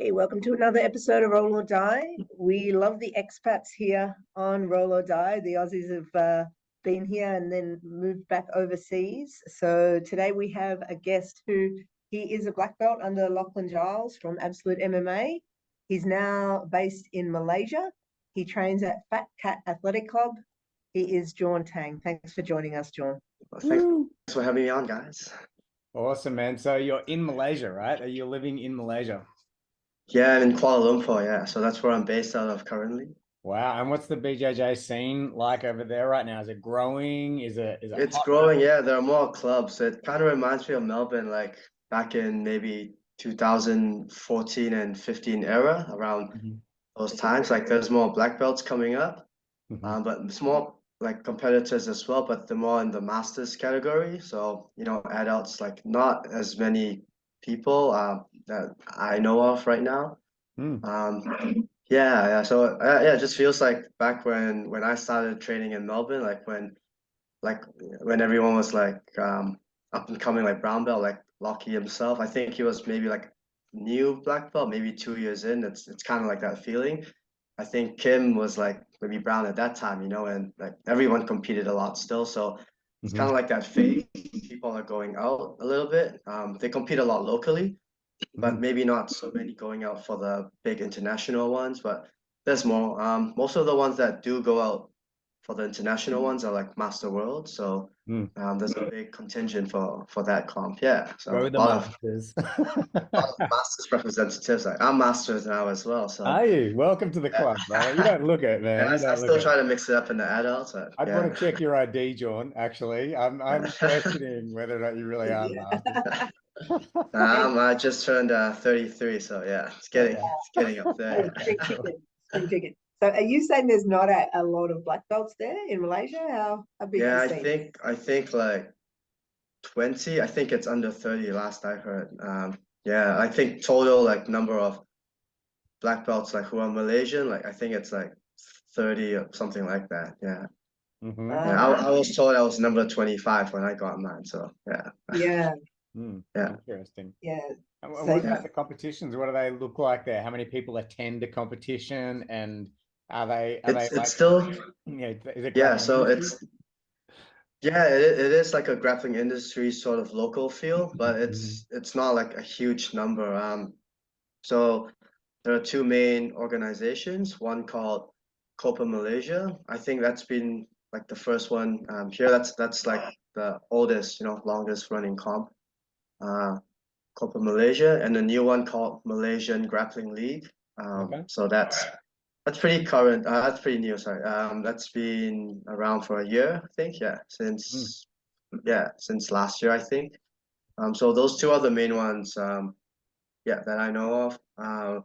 Hey, welcome to another episode of Roll or Die. We love the expats here on Roll or Die. The Aussies have been here and then moved back overseas. So today we have a guest he is a black belt under Lachlan Giles from Absolute MMA. He's now based in Malaysia. He trains at Fat Cat Athletic Club. He is Journ Tang. Thanks for joining us, Journ. Well, thanks for having me on, guys. Awesome, man. So you're in Malaysia, right? Are you living in Malaysia? Yeah, I'm in Kuala Lumpur, yeah. So that's where I'm based out of currently. Wow. And what's the BJJ scene like over there right now? Is it growing? It's growing, yeah. There are more clubs. It kind of reminds me of Melbourne, like back in maybe 2014 and 15 era, around those times. Like there's more black belts coming up, but it's more like competitors as well, but they're more in the masters category. So, adults, like not as many people that I know of right now. Yeah. So it just feels like back when I started training in Melbourne, like when everyone was like up and coming, like brown belt, like Lockie himself. I think he was maybe like new black belt, maybe 2 years in. It's kind of like that feeling. I think Kim was like maybe brown at that time, and like everyone competed a lot still. So it's kind of like that phase. People are going out a little bit. They compete a lot locally, but maybe not so many going out for the big international ones. But there's more. Most of the ones that do go out for the international ones are like Master World. So there's a big contingent for that comp. Yeah. So Go a with the lot masters. of Masters representatives. Like I'm Masters now as well. So Are you? Welcome to the club, bro. You don't look it, man. I still try to mix it up in the adults. I'd want to check your ID, Journ, actually. I'm questioning whether or not you really are masters. I just turned 33, so yeah, it's getting up there. Spring chicken. So are you saying there's not a lot of black belts there in Malaysia? How big Yeah, is the I think like 20. I think it's under 30 last I heard. Yeah, I think total like number of black belts like who are Malaysian, like I think it's like 30 or something like that. Yeah. Yeah, I was told I was number 25 when I got mine. So yeah. Yeah. Interesting. Yeah. And what about the competitions? What do they look like there? How many people attend a competition, and it's like, still is it yeah, so industry? it is like a grappling industry sort of local feel, but it's not like a huge number. So there are two main organizations, one called Copa Malaysia. I think that's been like the first one here. That's like the oldest, longest running comp. Copa Malaysia, and a new one called Malaysian Grappling League. So that's pretty current. That's pretty new. Sorry. That's been around for a year, I think. Yeah, since last year, I think. So those two are the main ones. That I know of.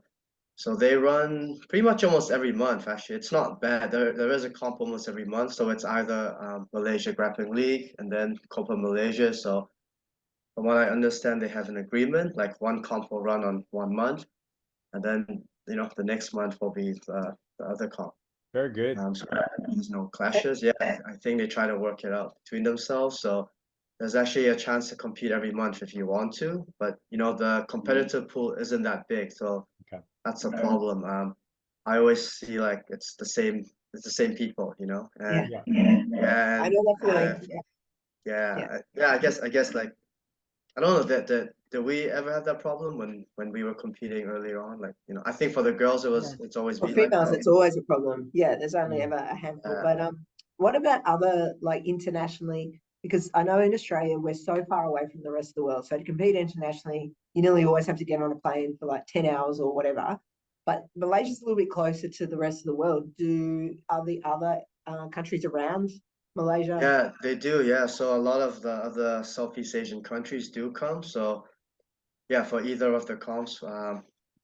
So they run pretty much almost every month. Actually, it's not bad. There is a comp almost every month. So it's either Malaysia Grappling League and then Copa Malaysia. So from what I understand, they have an agreement. Like one comp will run on 1 month, and then the next month will be the other comp. Very good. So there's no clashes. Yeah, I think they try to work it out between themselves. So there's actually a chance to compete every month if you want to, but the competitive pool isn't that big, so that's a problem. I always see like it's the same people, and I know that feeling. I guess like I don't know that did we ever have that problem when we were competing earlier on? Like, I think for the girls it's always For been females, like it's always a problem. Yeah, there's only ever a handful. But what about other like internationally? Because I know in Australia we're so far away from the rest of the world. So to compete internationally, you nearly always have to get on a plane for like 10 hours or whatever. But Malaysia's a little bit closer to the rest of the world. Are the other countries around Malaysia? Yeah, they do. Yeah, so a lot of the other Southeast Asian countries do come. So yeah, for either of the comps,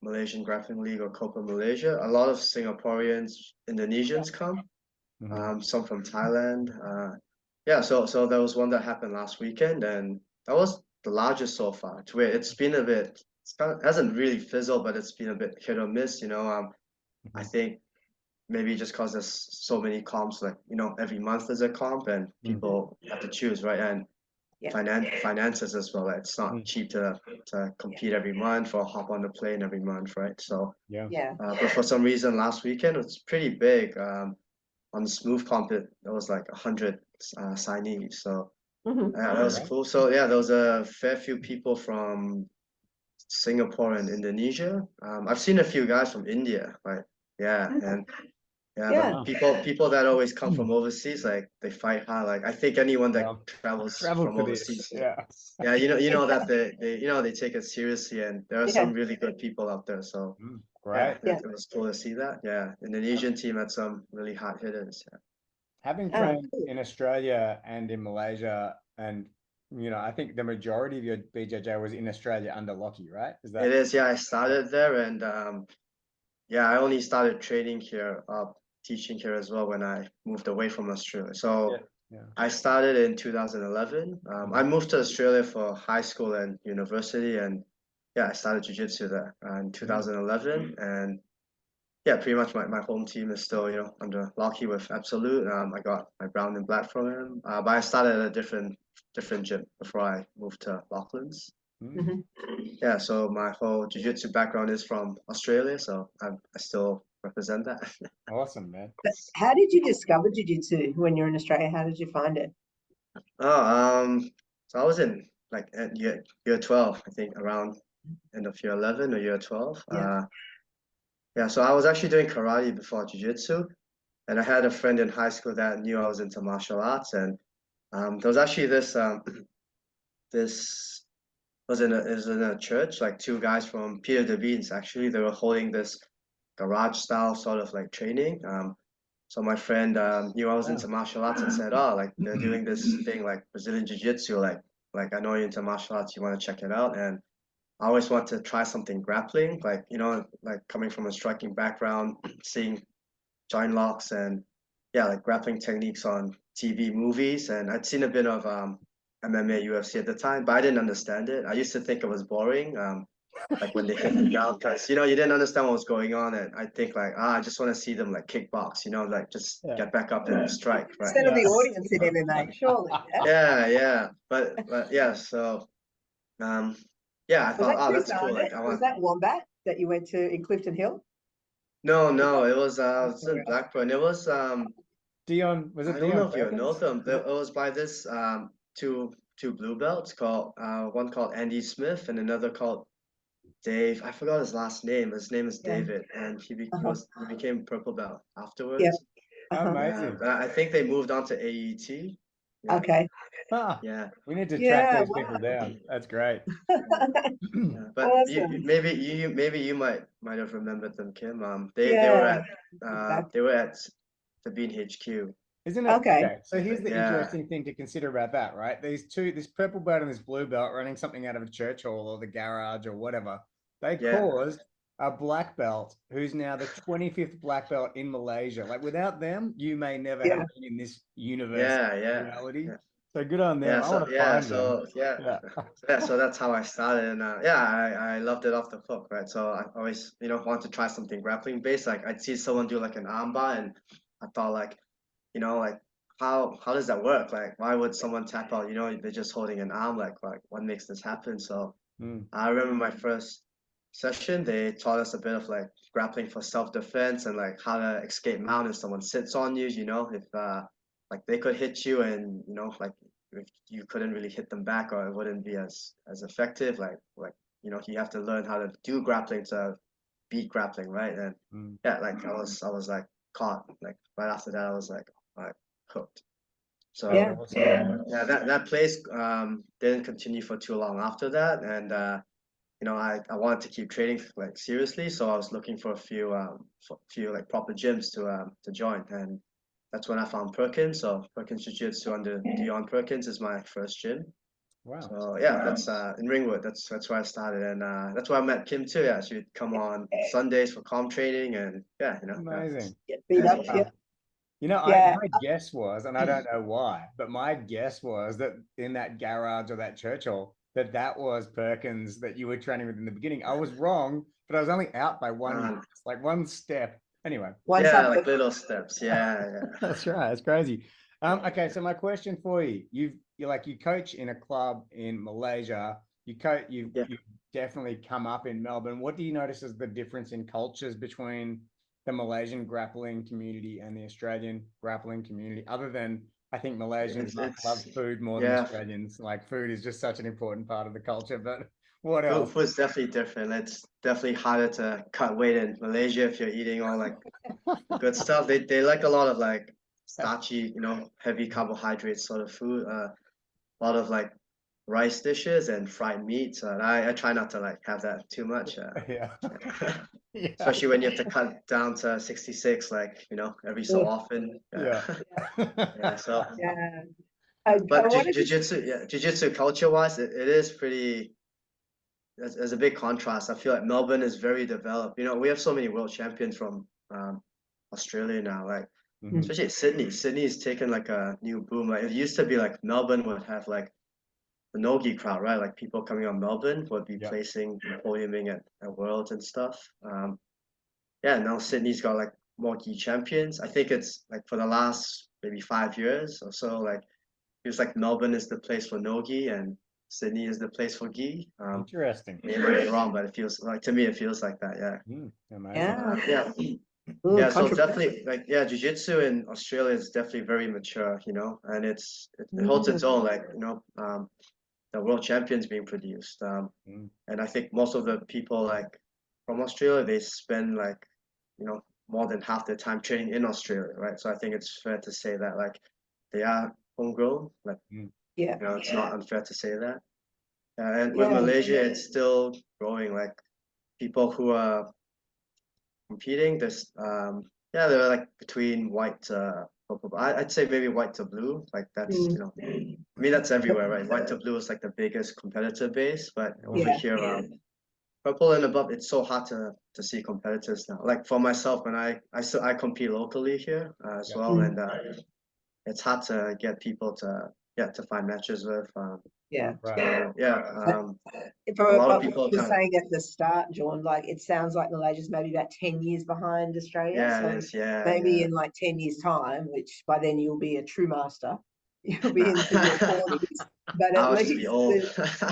Malaysian Grappling League or Copa Malaysia, a lot of Singaporeans, Indonesians come. Some from Thailand. Yeah, so there was one that happened last weekend, and that was the largest so far. To where it's been a bit, hasn't really fizzled, but it's been a bit hit or miss. I think maybe just because there's so many comps, like every month there's a comp, and people have to choose, right? And Yeah. finances as well. Like, it's not Mm. cheap to compete every month or hop on the plane every month, right? So, Yeah. Yeah. but for some reason last weekend it was pretty big. On the smooth comp, there was like 100 signees. So Mhm. yeah, that was Right. cool. So yeah, there was a fair few people from Singapore and Indonesia. I've seen a few guys from India, like yeah, Okay. and yeah, Yeah. but people that always come from overseas, like they fight hard. Like I think anyone that Well, travels travel from for this. overseas, Yeah. yeah, you know that they take it seriously, and there are Yeah. some really good people out there. So Mm, yeah, great. Yeah. it was cool to see that. Yeah, Indonesian team had some really hard hitters. Yeah. Having Ah, trained cool. in Australia and in Malaysia, and I think the majority of your BJJ was in Australia under Lockie, right? Is It that is, yeah. I started there, and yeah, I only started training here, teaching here as well when I moved away from Australia. So yeah. I started in 2011. I moved to Australia for high school and university, and yeah, I started jiu-jitsu there in 2011. And yeah, pretty much my home team is still, under Lockie with Absolute. I got my brown and black from him, but I started at a different gym before I moved to Lachlan's. Mm, Mhm. Yeah, so my whole jiu-jitsu background is from Australia, so I still represent that. awesome, man. But how did you discover jiu-jitsu when you're in Australia? How did you find it? Oh, so I was in like at year 12, I think, around end of year 11 or year 12. Yeah. Yeah, so I was actually doing karate before jiu-jitsu, and I had a friend in high school that knew I was into martial arts, and there was actually this it was in a church, like two guys from Peter the Beans, actually. They were holding this garage style sort of like training. So my friend knew I was into martial arts and said, "Oh, like they're doing this thing like Brazilian Jiu-Jitsu, like I know you're into martial arts, you want to check it out." And I always want to try something grappling, like like coming from a striking background, seeing joint locks and yeah, like grappling techniques on TV movies. And I'd seen a bit of MMA, UFC at the time, but I didn't understand it. I used to think it was boring. Like when they hit the ground, because you didn't understand what was going on, and I think like I just want to see them like kickbox, like just Yeah. get back up and strike, right? Percent of the Yeah. audience in MMA, surely. Yeah, but yeah, so yeah, I Was thought, that oh, Chris that's cool. Like Arnott? I Was want that Wombat that you went to in Clifton Hill? no, it was in Somewhere else. Blackburn. It was Dion, was it I don't know Dion if you know Perkins? them. It was by this two blue belts called one called Andy Smith and another called Dave. I forgot his last name. His name is Yeah. David, and Uh-huh. he became purple belt Yeah. afterwards. Uh-huh. Amazing. I think they moved on to AET. Yeah, Okay. Ah, yeah, we need to track Yeah. these people down. That's great. yeah. But Awesome. maybe you might have remembered them, Kim. Yeah. They were at the Bean HQ. Isn't it? Okay. Okay, so here's the Yeah, interesting thing to consider about that, right? This purple belt and this blue belt running something out of a church hall or the garage or whatever, they yeah, caused a black belt who's now the 25th black belt in Malaysia. Like without them, you may never have Yeah. been in this universe yeah. reality. Yeah. So good on them. Yeah, I so want to find them. Yeah. so that's how I started, and yeah, I loved it off the hook, right? So I always, want to try something grappling based. Like I'd see someone do like an armbar, and I thought like, like how does that work? Like why would someone tap out? They're just holding an arm. Like what makes this happen? So Mm. I remember my first session, they taught us a bit of like grappling for self-defense and like how to escape mount if someone sits on you, if like they could hit you and like if you couldn't really hit them back or it wouldn't be as effective. Like you have to learn how to do grappling to beat grappling, right? And Mm. yeah, like I was like caught. Like right after that I was like hooked. That's So Yeah. awesome. yeah, that place didn't continue for too long after that, and I wanted to keep training like seriously, so I was looking for a few like proper gyms to join, and that's when I found Perkins. So Perkins Jiu Jitsu under Dion Perkins is my first gym. Wow. So yeah, that's in Ringwood. That's where I started, and that's where I met Kim too. Yeah, she would come on Sundays for comp training, and yeah, yeah, Amazing. Get beat up. yeah. Yeah. I Yeah. my guess was, and I don't know why, but my guess was that in that garage or that church hall, that was Perkins that you were training with in the beginning. I was wrong, but I was only out by Um, like one step. Anyway, One yeah, time. like little steps. Yeah, yeah. that's right. It's crazy. Okay, so my question for you, you coach in a club in Malaysia. You've Yeah. definitely come up in Melbourne. What do you notice as the difference in cultures between the Malaysian grappling community and the Australian grappling community? Other than I think Malaysians love food more than Australians. Like food is just such an important part of the culture. But what else? Food's definitely different. It's definitely harder to cut weight in Malaysia if you're eating all like the good stuff. They like a lot of like starchy, heavy carbohydrates sort of food. A lot of like rice dishes and fried meats. And I try not to like have that too much. Yeah. Yeah. Especially when you have to cut down to 66, like, every so often. Yeah. Yeah. So, Yeah. but jiu-jitsu culture-wise, it is pretty. There's a big contrast. I feel like Melbourne is very developed. We have so many world champions from Australia now. Like, Mhm. especially Sydney. Sydney's taken like a new boom. Like it used to be like Melbourne would have like the Nogi crowd, right? Like people coming on Melbourne would be Yeah. placing, podiuming at Worlds and stuff. Yeah, now Sydney's got like more gi champions. I think it's like for the last maybe 5 years or so, like feels like Melbourne is the place for Nogi and Sydney is the place for gi. Interesting. Maybe I'm wrong, but it feels like to me it feels like that. Yeah. Amazing. Yeah. Yeah. Yeah. So definitely like jiu-jitsu in Australia is definitely very mature, and it holds its own. Like the world champions being produced. And I think most of the people like from Australia, they spend like, more than half their time training in Australia, right? So I think it's fair to say that like they are homegrown. Like, Yeah. it's not unfair to say that. And with Yeah. Malaysia, it's still growing. Like people who are competing, they're like between white to purple. I'd say maybe white to blue. Like that's, I mean, that's everywhere, right? White to blue is like the biggest competitor base, but over here, purple and above, it's so hard to see competitors now. Like for myself, when I compete locally here as well, and it's hard to get people to find matches with. Yeah. So, From a lot of what people you were kind of saying at the start, Journ, like it sounds like Malaysia's maybe about 10 years behind Australia. it So is, yeah, maybe yeah. in like 10 years' time, which by then you'll be a true master, you'll be into your 40s. But at I'll just be least old.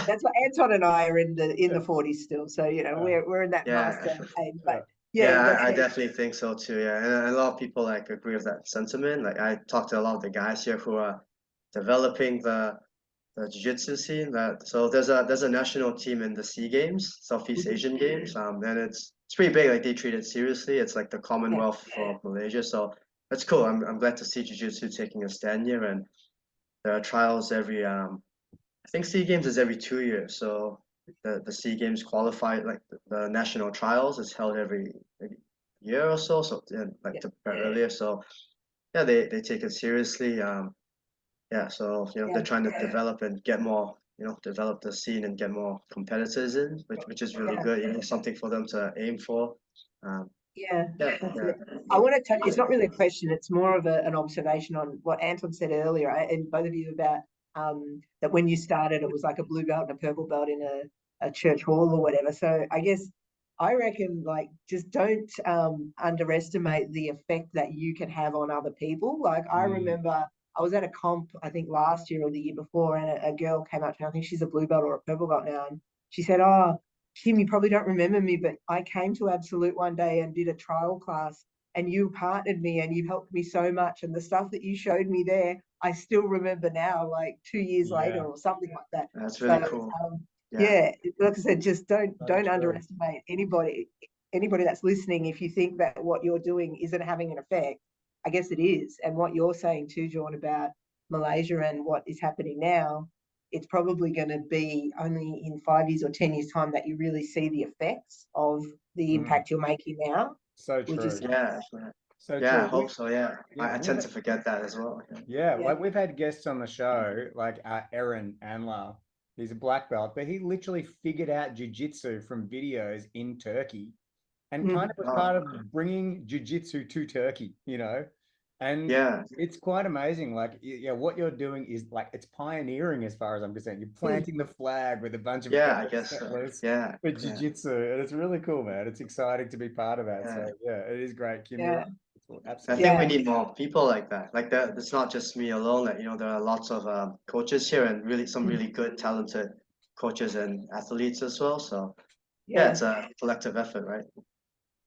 that's what Anton and I are in the 40s still. So we're in that Yeah. master age. But Yeah, I that's definitely think so too. Yeah, and a lot of people like agree with that sentiment. Like I talked to a lot of the guys here who are developing the jiu-jitsu scene. So there's a national team in the SEA Games, Southeast Asian Games. And it's pretty big. Like they treat it seriously. It's like the Commonwealth for Malaysia. So that's cool. I'm glad to see jiu-jitsu taking a stand here. And there are trials every I think SEA Games is every 2 years. So the SEA Games qualify like the national trials is held every year or so. So like to prepare earlier. So yeah, they take it seriously. Yeah, so they're trying to develop and get more, develop the scene and get more competitors in, which is really good. Something for them to aim for. That's it. I want to touch, it's not really a question, it's more of an observation on what Anton said earlier, and both of you about that when you started, it was like a blue belt and a purple belt in a church hall or whatever. So I guess I reckon like just don't underestimate the effect that you can have on other people. Like I remember I was at a comp, I think last year or the year before, and a girl came up to me, I think she's a blue belt or a purple belt now, and she said, "Oh, Kim, you probably don't remember me, but I came to Absolute one day and did a trial class and you partnered me and you helped me so much. And the stuff that you showed me there, I still remember now, like 2 years later or something like that." That's really So, cool. like I said, just don't true. underestimate anybody that's listening. If you think that what you're doing isn't having an effect, I guess it is. And what you're saying too, Journ, about Malaysia and what is happening now, it's probably going to be only in 5 years or 10 years time that you really see the effects of the impact you're making now. So which true. is So Yeah, I true. hope so. Yeah, I tend to forget that as well. Yeah, like we've had guests on the show, like Aaron Anlar. He's a black belt, but he literally figured out jiu-jitsu from videos in Turkey and kind of was part of bringing jiu-jitsu to Turkey, And it's quite amazing. Like, what you're doing is like it's pioneering as far as I'm concerned. You're planting the flag with a bunch of I guess so. for jiu-jitsu, and it's really cool, man. It's exciting to be part of that. So yeah, it is great, Kim. You're right. I Absolutely. think we Yeah. need more people like that. Like that, it's not just me alone. Like, there are lots of coaches here and really some really good, talented coaches and athletes as well. So yeah, Yeah. it's a collective effort, right?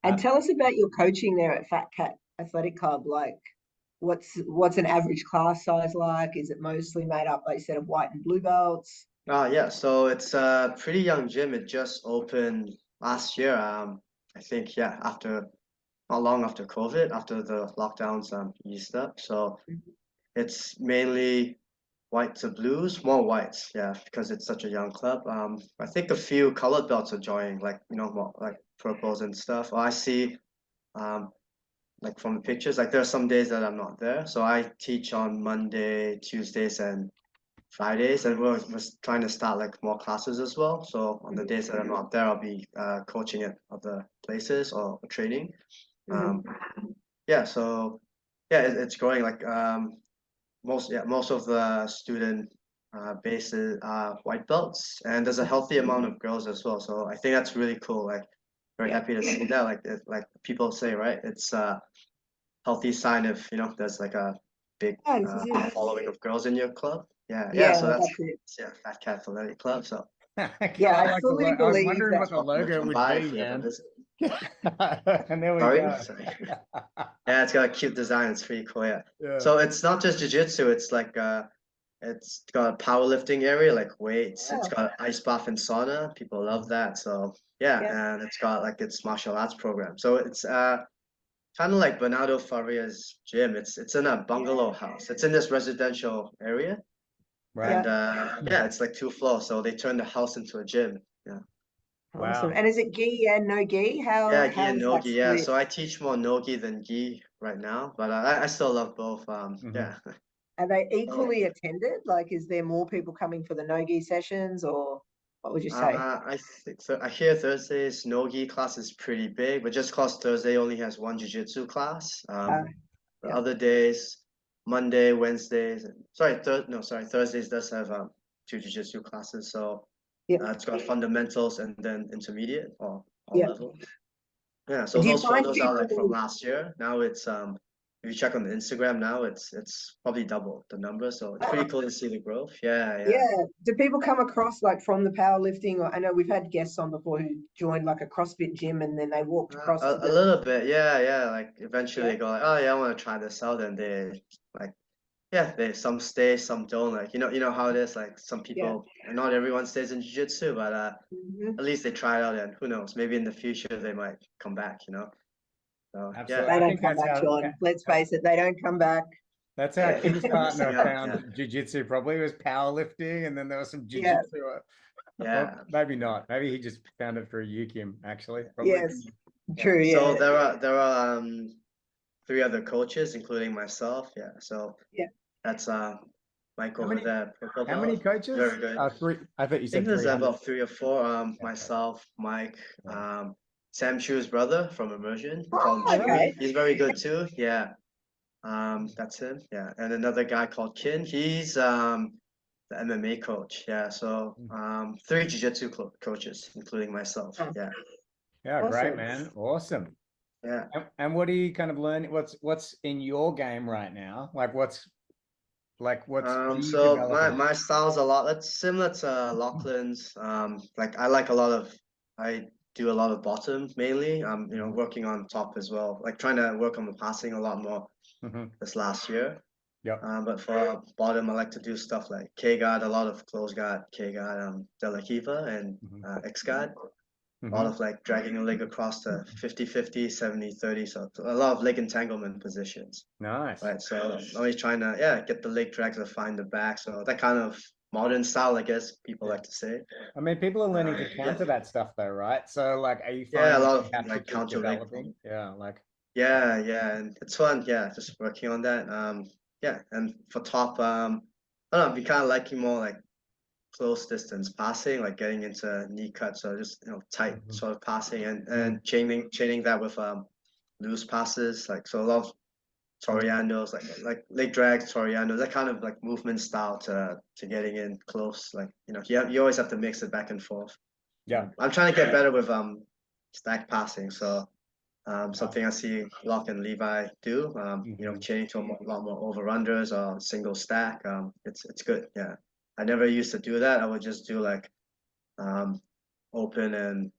And tell us about your coaching there at Fat Cat Athletic Club. Like, what's an average class size like? Is it mostly made up, like you said, of white and blue belts? Yeah, so it's a pretty young gym. It just opened last year. I think, yeah, not long after COVID, after the lockdowns eased up. So it's mainly white to blues, more whites, yeah, because it's such a young club. I think a few colored belts are joining, like, more like purples and stuff. Or I see, um, like from the pictures, like there are some days that I'm not there. So I teach on Monday, Tuesdays, and Fridays, and we're trying to start like more classes as well. So on the days that I'm not there, I'll be coaching at other places or training. Um, yeah, so yeah, it's growing. Like most of the student bases are white belts, and there's a healthy amount of girls as well. So I think that's really cool. Like very happy to see that. Like people say, right? It's a healthy sign if there's like a big Oh, this is it. following of girls in your club. Yeah, yeah. Yeah, So that's that's it. yeah, Fat Cat Athletic Club. So Yeah, I I like the fully I was believe wondering that. what the welcome to logo come would by be, if you ever man. visit. And there we Sorry, go. sorry. Yeah, it's got a cute design. It's pretty cool. Yeah. Yeah. So it's not just jiu-jitsu. It's like it's got a powerlifting area, like weights. It's Wow. got ice bath and sauna. People love that. So yeah, Yeah. and it's got like its martial arts program. So it's kind of like Bernardo Faria's gym. It's in a bungalow house. It's in this residential area, Right. and Yeah. yeah, it's like 2 floors. So they turned the house into a gym. Yeah. Awesome. Wow. And is it gi and no gi? Yeah, How gi and is that nogi. Yeah, split? so I teach more nogi than gi right now, but I still love both. Yeah. Are they equally attended? Like, is there more people coming for the no gi sessions, or what would you say? I think so. I hear Thursday's nogi class is pretty big, but just cause Thursday only has one jiu-jitsu class. Uh, The yeah. other days, Monday, Wednesdays, and sorry, Thursdays does have two jiu-jitsu classes. So Yeah. it's got fundamentals and then intermediate or all Yeah. levels. Yeah, so Do you those find photos are like from people? last year. Now it's if you check on the Instagram now, it's probably double the number. So it's pretty cool to see the growth. Yeah, yeah. Yeah. Do people come across like from the powerlifting? Or I know we've had guests on before who joined like a CrossFit gym and then they walked across to A the. little bit, yeah, yeah. Like eventually Yeah. they go like, oh yeah, I want to try this out, and they like, yeah, they some stay, some don't. Like you know how it is. Like some Yeah. people, and not everyone stays in jiu-jitsu, but Mhm. at least they try it out, and who knows, maybe in the future they might come back. So Absolutely. yeah, They I don't think come back, John. Let's face it, they don't come back. that's how yeah, Kim's they're missing partner out. found Yeah, jiu-jitsu. Probably it was powerlifting, and then there was some Yeah. jiu-jitsu. yeah. Well, maybe not. Maybe he just found it through you, Kim. Actually, probably. Yes. True. So Yeah. there are 3 other coaches, including myself. Yeah, so Yeah. that's Mike How over many? there, purple How many belt. coaches? Very good. Three. I thought you I think said there's 300. about 3 or 4. Yeah. Myself, Mike, Yeah. Sam Chu's brother from Immersion. We call him Oh, Chewy. okay. He's very good too. Yeah. That's him. Yeah. And another guy called Kin. He's the MMA coach. Yeah. So 3 jiu-jitsu coaches, including myself. Oh, Yeah. Yeah, great, awesome. man. Awesome. Yeah. And what are you kind of learning? What's in your game right now? Like what's what are you So my developing? my style's a lot. It's similar to Lachlan's. Like I do a lot of bottom mainly. Working on top as well. Like trying to work on the passing a lot more Mm-hmm. this last year. Yep. But for bottom, I like to do stuff like K guard, a lot of close guard, K guard, De La Kiva, and X guard. A lot Mm-hmm. of like dragging a leg across to 50-50, 70-30. So a lot of leg entanglement positions. Nice. Right, so always trying to get the leg drag to find the back. So that kind of modern style, I guess people like to say. I mean, people are learning to Yeah, counter that stuff though, right? So like, are you yeah, a finding lot you of have to like keep counter leg. developing? Yeah, like Yeah, and it's fun. Yeah, just working on that. Yeah, and for top, I don't know, be kind of liking more like close distance passing, like getting into knee cuts, so just tight sort of passing, and chaining that with loose passes, like so a lot of Torianos, like leg drags, Torianos, that kind of like movement style to getting in close. Like you always have to mix it back and forth. yeah. I'm trying to get better with stack passing, so Something I see Locke and Levi do. You know, changing to a lot more over-unders or single stack. It's good. Yeah, I never used to do that. I would just do like open and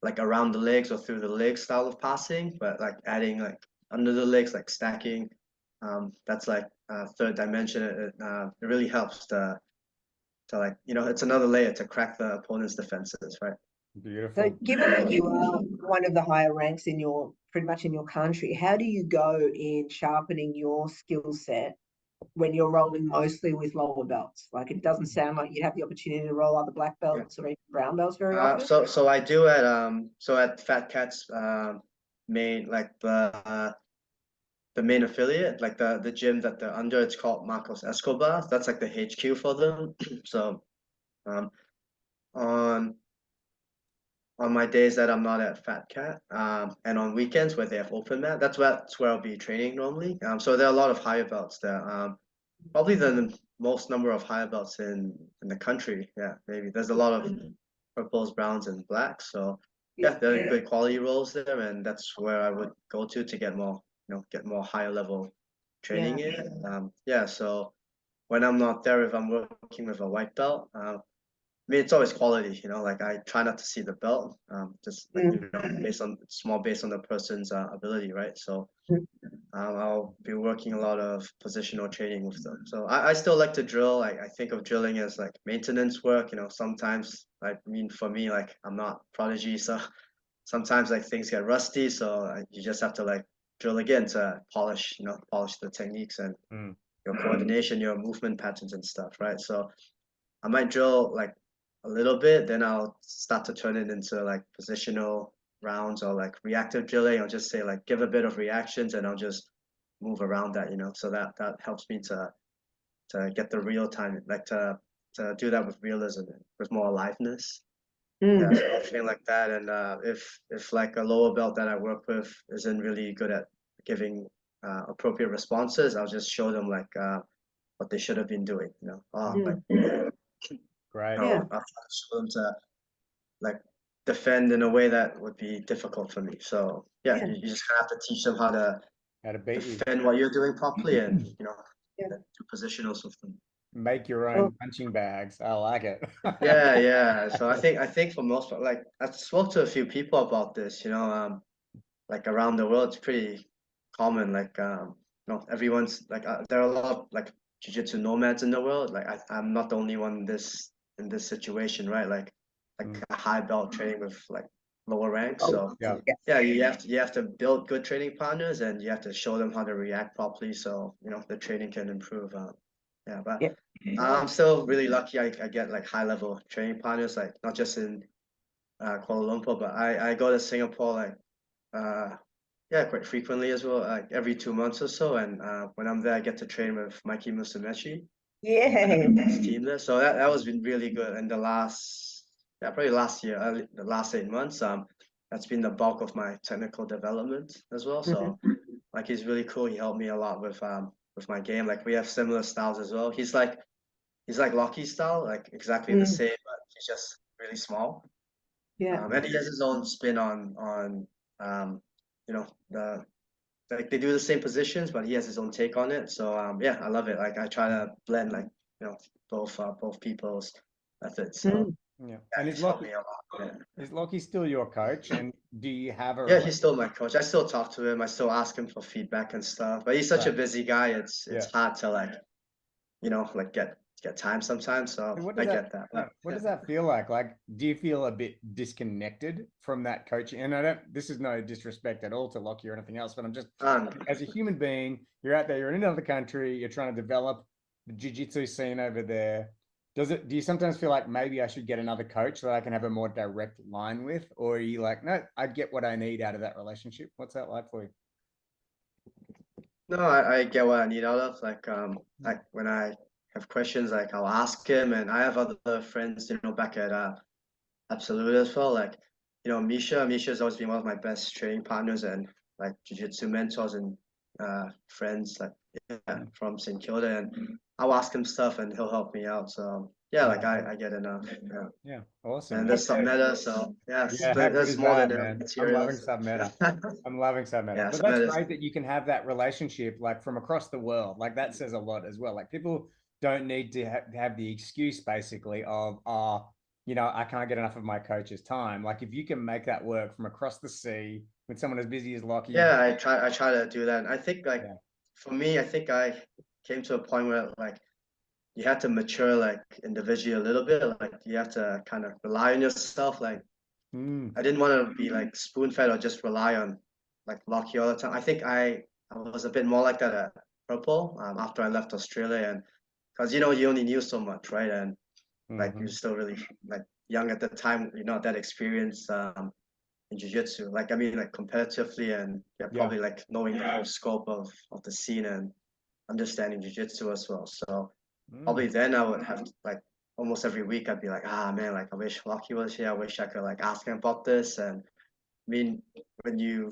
like around the legs or through the legs style of passing, but like adding like under the legs, like stacking. That's like third dimension. It really helps to like, you know, it's another layer to crack the opponent's defenses, right? So Beautiful. given that you are one of the higher ranks in pretty much in your country, how do you go in sharpening your skill set when you're rolling mostly with lower belts? Like, it doesn't sound like you have the opportunity to roll other black belts or even brown belts very often. So I do at Fat Cat's main, like the main affiliate, like the gym that they're under, it's called Marcos Escobar. That's like the HQ for them. So on my days that I'm not at Fat Cat, and on weekends where they have open mat, that's where I'll be training normally. So there are a lot of higher belts there. Probably the most number of higher belts in the country. Yeah, maybe there's a lot of purples, browns, and blacks. So yeah, there are good quality roles there, and that's where I would go to get more, you know, get more higher level training in. Yeah, so when I'm not there, if I'm working with a white belt, I mean, it's always quality, you know, like I try not to see the belt, just like, you know, based on the person's ability, right? So I'll be working a lot of positional training with them. So I still like to drill. Like I think of drilling as like maintenance work, you know, sometimes like, I mean, for me, like I'm not prodigy, so sometimes like things get rusty, so you just have to like drill again to polish, you know, polish the techniques and your coordination, your movement patterns and stuff, right? So I might drill like a little bit, then I'll start to turn it into like positional rounds or like reactive drilling. I'll just say like give a bit of reactions and I'll just move around that, you know. So that helps me to get the real time, like to do that with realism, with more aliveness. Yeah, so I feel like that. And if like a lower belt that I work with isn't really good at giving appropriate responses, I'll just show them like what they should have been doing, you know. Like Great. I'll try to show them to like defend in a way that would be difficult for me. So yeah, you just have to teach them how to beat you. defend what you're doing properly and, you know, do positionals with them. Make your own punching bags. I like it. Yeah. So I think for most part, like I've spoke to a few people about this, you know, like around the world, it's pretty common. Like you know, everyone's like there are a lot of like jiu-jitsu nomads in the world. Like I'm not the only one in this situation, right? Like a high belt training with like lower ranks. So yeah, you have to build good training partners and you have to show them how to react properly so, you know, the training can improve. Yeah, but I'm still really lucky. I get like high level training partners, like not just in Kuala Lumpur, but I go to Singapore like yeah, quite frequently as well, like every 2 months or so. And when I'm there, I get to train with Mikey Musumeci, his team there. So that was been really good. And probably last year, the last 8 months, that's been the bulk of my technical development as well. So like he's really cool. He helped me a lot with my game. Like we have similar styles as well. He's like Lockie's style, like exactly the same, but he's just really small. And he has his own spin on you know, they do the same positions, but he has his own take on it. So yeah, I love it. Like I try to blend like, you know, both people's methods. So yeah. and is helped me a lot. Is Lockie still your coach? And do you have a Yeah, he's still my coach. I still talk to him. I still ask him for feedback and stuff. But he's such a busy guy. It's hard to like, you know, like get time sometimes. So I get that. What does that feel like? Like, do you feel a bit disconnected from that coaching? And this is no disrespect at all to Lockie or anything else, but I'm just, as a human being, you're out there, you're in another country, you're trying to develop the jiu-jitsu scene over there. Do you sometimes feel like maybe I should get another coach that I can have a more direct line with? Or are you like, no, I get what I need out of that relationship? What's that like for you? No, I get what I need out of like when I have questions, like I'll ask him, and I have other friends, you know, back at Absolute as well. Like, you know, Misha's always been one of my best training partners and like jiu-jitsu mentors and friends like from St. Kilda, and I'll ask him stuff and he'll help me out. So yeah, like I get enough. Yeah. Yeah, awesome. And there's some meta, so yeah, Yeah, how good there's is more that, than man? I'm loving materials. sub meta. I'm loving sub meta. Yeah, But some that's meta. great that you can have that relationship like from across the world. Like that says a lot as well. Like people don't need to have the excuse basically of, I can't get enough of my coach's time. Like if you can make that work from across the sea with someone as busy as Lockie. Yeah, I try to do that. And I think like Yeah. for me, I think I came to a point where like you have to mature like individually a little bit. Like you have to kind of rely on yourself. Like Mm, I didn't want to be like spoon fed or just rely on like Lockie all the time. I think I was a bit more like that at Purple after I left Australia, and because you only knew so much, right? And like you're mhm. still really like young at the time, you're not that experienced in jiu-jitsu. Like I mean like competitively and yeah, Yeah. probably like knowing the whole scope of the scene and understanding jiu-jitsu as well. So Mm, probably then I would have to, like almost every week I'd be like, ah man, like I wish Lucky was here. I wish I could like ask him about this. And I mean when you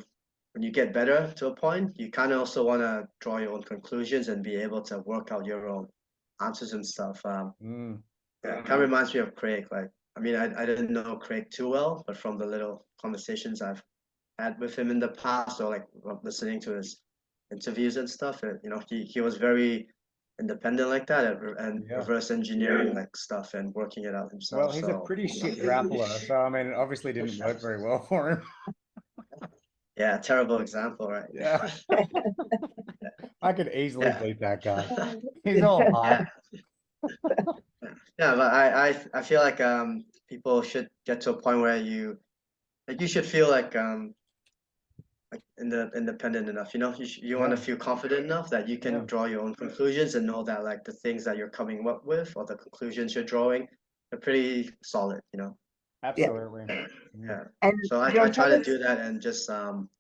get better to a point, you kind of also want to draw your own conclusions and be able to work out your own answers and stuff. mm. Yeah, it kind of reminds me of Craig. Like, I mean, I didn't know Craig too well, but from the little conversations I've had with him in the past, or like listening to his interviews and stuff, he was very independent like that, and Yeah. reverse engineering like stuff and working it out Well, himself. he's a So pretty shit grappler. So I mean, it obviously didn't work very well for him. yeah, terrible example, right? Yeah. I could easily Yeah. beat that guy. He's all hype. Yeah, but I feel like people should get to a point where you should feel like independent enough, you want to Yeah. feel confident enough that you Yeah. can draw your own conclusions and know that like the things that you're coming up with or the conclusions you're drawing are pretty solid. Yeah. Absolutely. Yeah. And So I John, try tell to us, do that and just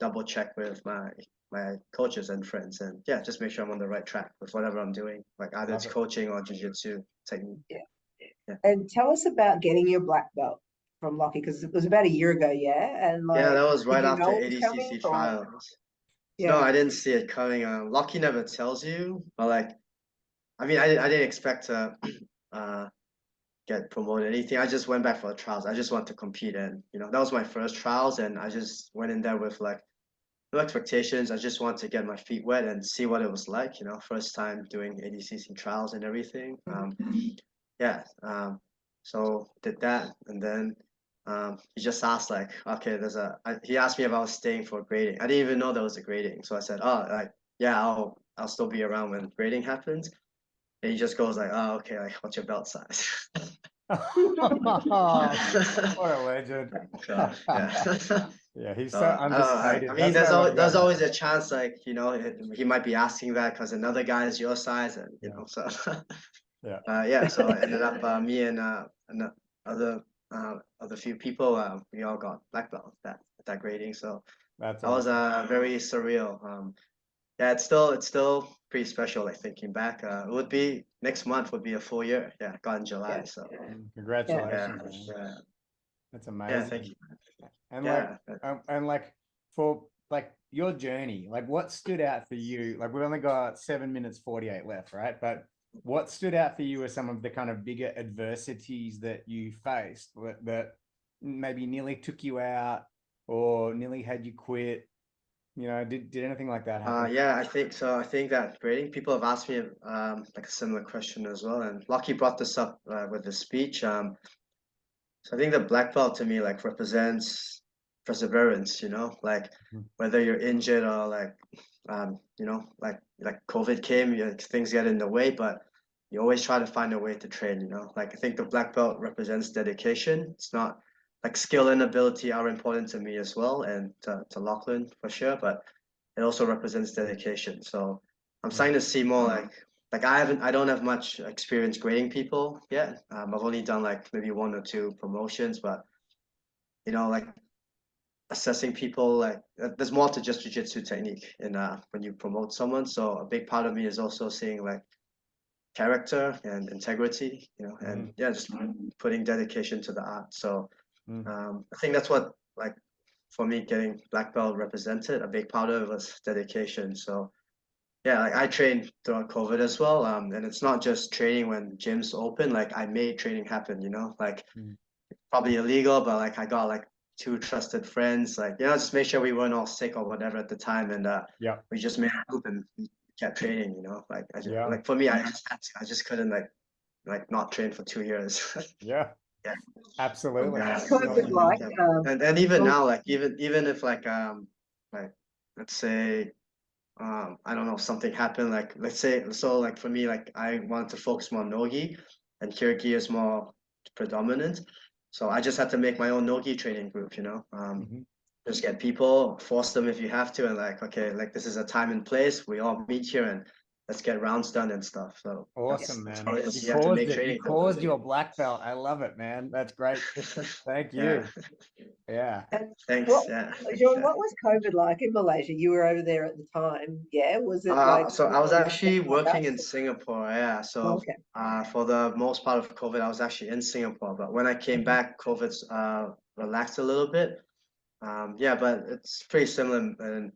double check with my coaches and friends, and yeah, just make sure I'm on the right track with whatever I'm doing, like either Love it's it. coaching or jiu-jitsu technique. yeah, Yeah. and tell us about getting your black belt from Lockie because it was about a year ago, yeah. And Yeah, like, that was did right you after know it was coming? ADCC Or trials. No, yeah, I didn't see it coming. Lucky never tells you, but like, I mean, I didn't expect to uh, get promoted or anything. I just went back for the trials. I just wanted to compete, and that was my first trials, and I just went in there with like no expectations. I just wanted to get my feet wet and see what it was like. First time doing ADCC trials and everything. Yeah. So did that, and then he just asked like, okay, he asked me if I was staying for grading. I didn't even know there was a grading, so I said, oh, like yeah, I'll still be around when grading happens. And he just goes like, oh, okay, like what's your belt size? What a legend. So, yeah. Yeah, he's So so I don't know. I understated. mean, That's what I love there's about him. always a chance, like he might be asking that because another guy is your size, and Yeah. so Yeah. yeah. So I ended up me and other other few people, we all got black belt that grading. So That's that was awesome. very surreal. Yeah, it's still pretty special. Like thinking back, it would be next month would be a full year. Yeah, got in July. yeah, So Mm, yeah. yeah, congratulations, man. yeah, That's yeah. Thank amazing. you. And Yeah. for like your journey, like what stood out for you? Like we've only got 7 minutes 48 left, right? But what stood out for you as some of the kind of bigger adversities that you faced that maybe nearly took you out or nearly had you quit? Did anything like that happen? Yeah, I think so. I think that grading, people have asked me like a similar question as well, and Lucky brought this up with the speech. So I think the black belt to me like represents perseverance, like Mhm. whether you're injured or like like COVID came, things get in the way, but you always try to find a way to train. Like I think the black belt represents dedication. It's not like skill and ability are important to me as well, and to Lachlan for sure, but it also represents dedication. So I'm Mm. starting to see more like I don't have much experience grading people yet. I've only done like maybe one or two promotions, but like assessing people, like there's more to just jiu-jitsu technique in when you promote someone. So a big part of me is also seeing like character and integrity, and Mm. yeah, just putting dedication to the art. So Mm. I think that's what like for me getting black belt represented. A big part of it was dedication. So yeah, like I trained throughout COVID as well. And it's not just training when gyms open. Like I made training happen, you know, like Mm. probably illegal, but like I got like two trusted friends, like just make sure we weren't all sick or whatever at the time, and Yeah. we just made a group and we kept training, you know. Like I just Yeah. like for me, I just couldn't like not train for 2 years. Yeah. Yeah. Absolutely. Yeah. What's COVID like? Yeah. And even Well, now, like even if like let's say I don't know, something happened, like let's say, so like for me, like I wanted to focus more on nogi and kiriki is more predominant. So I just had to make my own nogi training group, you know. Mhm. Just get people, force them if you have to, and like, okay, like this is a time and place. We all meet here and let's get rounds done and stuff. So Awesome, that's man. how it is. You You have to caused make it. You training. caused your black belt. I love it, man. That's great. Thank Yeah. you. Yeah. and Thanks. what, Yeah. Journ, Yeah. what was COVID like in Malaysia? You were over there at the time. Yeah, was it like So I was actually like working in us? Singapore. Yeah. So Okay. for the most part of COVID, I was actually in Singapore. But when I came back, COVID's relaxed a little bit. Yeah, but it's pretty similar in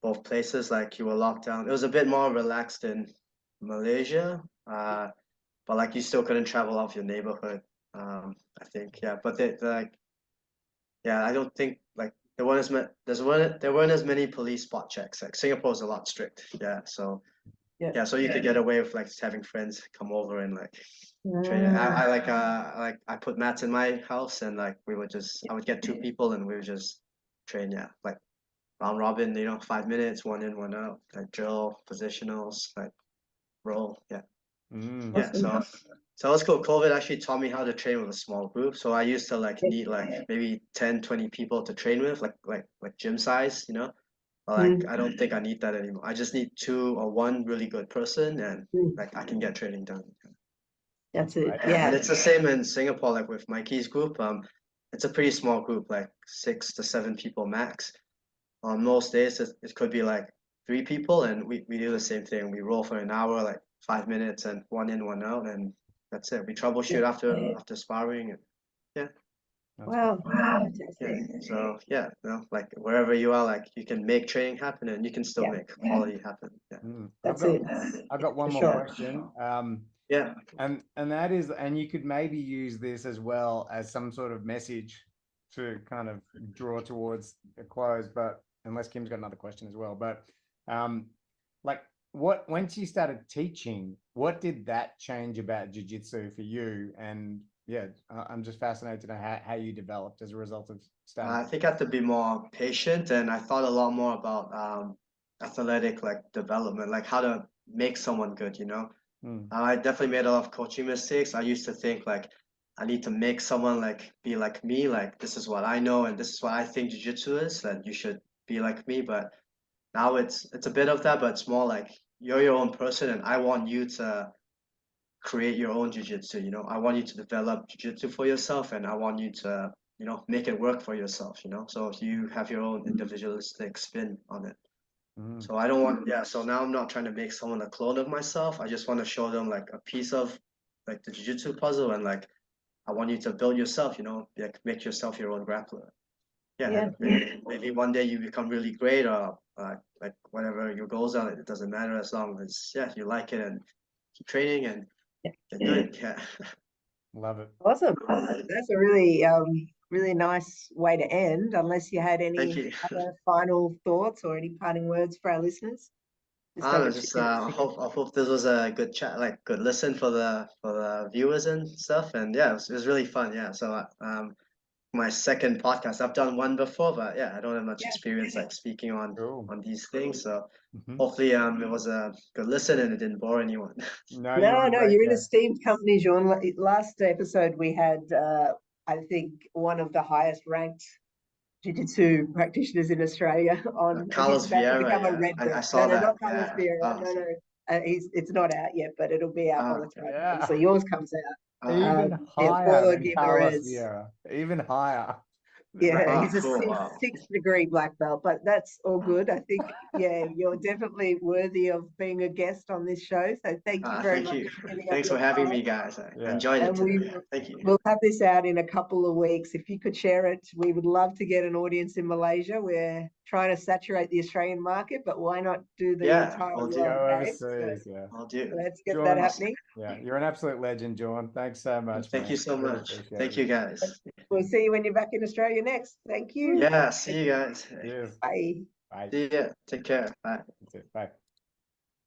both places. Like you were locked down. It was a bit more relaxed in Malaysia. But like you still couldn't travel off your neighborhood. I think. Yeah. But like yeah, I don't think like there weren't as many police spot checks. Like Singapore's a lot strict. Yeah. So Yeah. yeah, so you could get away with like having friends come over and like train. Mm, Like I put mats in my house and like I would get two people and we would just train, yeah. Like round robin, 5 minutes, one in, one out, like drill, positionals, like roll. Yeah. Mm. Yeah. awesome. So it was cool. COVID actually taught me how to train with a small group. So I used to like Yeah. need like maybe 10, 20 people to train with, like gym size, you know. But like Mm, I don't think I need that anymore. I just need two or one really good person and mm, like I can get training done. that's That's it. great. Yeah, and Yeah. it's the same in Singapore, like with Mikey's group. It's a pretty small group, like 6 to 7 people max. On most days, it could be like 3 people, and we do the same thing. We roll for an hour, like 5 minutes, and one in, one out, and that's it. We troubleshoot after sparring, and yeah, That's great. Wow. yeah. Fantastic. So yeah, like wherever you are, like you can make training happen, and you can still Yeah, make quality happen. Yeah, Mm. that's it. I've got one For more sure. question. yeah. And that is, and you could maybe use this as well as some sort of message to kind of draw towards a close, but unless Kim's got another question as well. But um, like once you started teaching, what did that change about jiu-jitsu for you? And yeah, I'm just fascinated to know how you developed as a result of starting. I think I have to be more patient, and I thought a lot more about athletic like development, like how to make someone good, you know. Mm. I definitely made a lot of coaching mistakes. I used to think like I need to make someone like be like me, like this is what I know and this is what I think jiu-jitsu is, and you should be like me. But now it's a bit of that, but it's more like you're your own person and I want you to create your own jiu-jitsu, you know. I want you to develop jiu-jitsu for yourself and I want you to, make it work for yourself, you know. So you have your own individualistic spin on it. Mm. So I don't want, yeah. So now I'm not trying to make someone a clone of myself. I just want to show them like a piece of like the jiu-jitsu puzzle, and like I want you to build yourself, like make yourself your own grappler. Yeah, Yeah. and maybe one day you become really great, or like whatever your goals are. It doesn't matter as long as you like it and keep training and get good. Yeah. Love it. Awesome. That's a really nice way to end, unless you had Thank any you. other final thoughts or any parting words for our listeners. Just I don't over know, 2 minutes to go. I hope this was a good chat, like good listen for the viewers and stuff. And yeah, it was really fun. Yeah. So my second podcast. I've done one before, but yeah, I don't have much Yeah. experience like speaking on Cool. these things. So Mhm. hopefully it was a good listen and it didn't bore anyone. No, you were a No, great you're in a guest. esteemed company, Journ. Last episode we had, I think, one of the highest ranked jiu-jitsu practitioners in Australia on, and he's Carlos about to Vieira, become a yeah, red I belt. saw No, that. not Carlos Yeah. Vieira. No. It's not out yet, but it'll be out by the time. Yeah. Obviously, yours comes out. Even Yeah, higher Paulo than Carlos Guimaraes. Vieira. Even higher. Yeah, Ah, he's a cool. Wow. sixth degree black belt, but that's all good. I think, yeah, you're definitely worthy of being a guest on this show. So thank you very Thank much you. for giving up Thanks your for having time. me, guys. I Yeah. enjoyed it And we today. Thank you. will have this out in a couple of weeks. If you could share it, we would love to get an audience in Malaysia. We're trying to saturate the Australian market, but why not do the Yeah, entire I'll do. world? Go Okay? So overseas, yeah. I'll do. let's get that Journ, happening. yeah, you're an absolute legend, Journ. Thanks so much, Thank you man. so Really much. appreciate Thank it. you, guys. We'll see you when you're back in Australia next. Thank you. Yeah, see you guys. Cheers. Bye. Bye. See ya. Take care. Bye. Bye.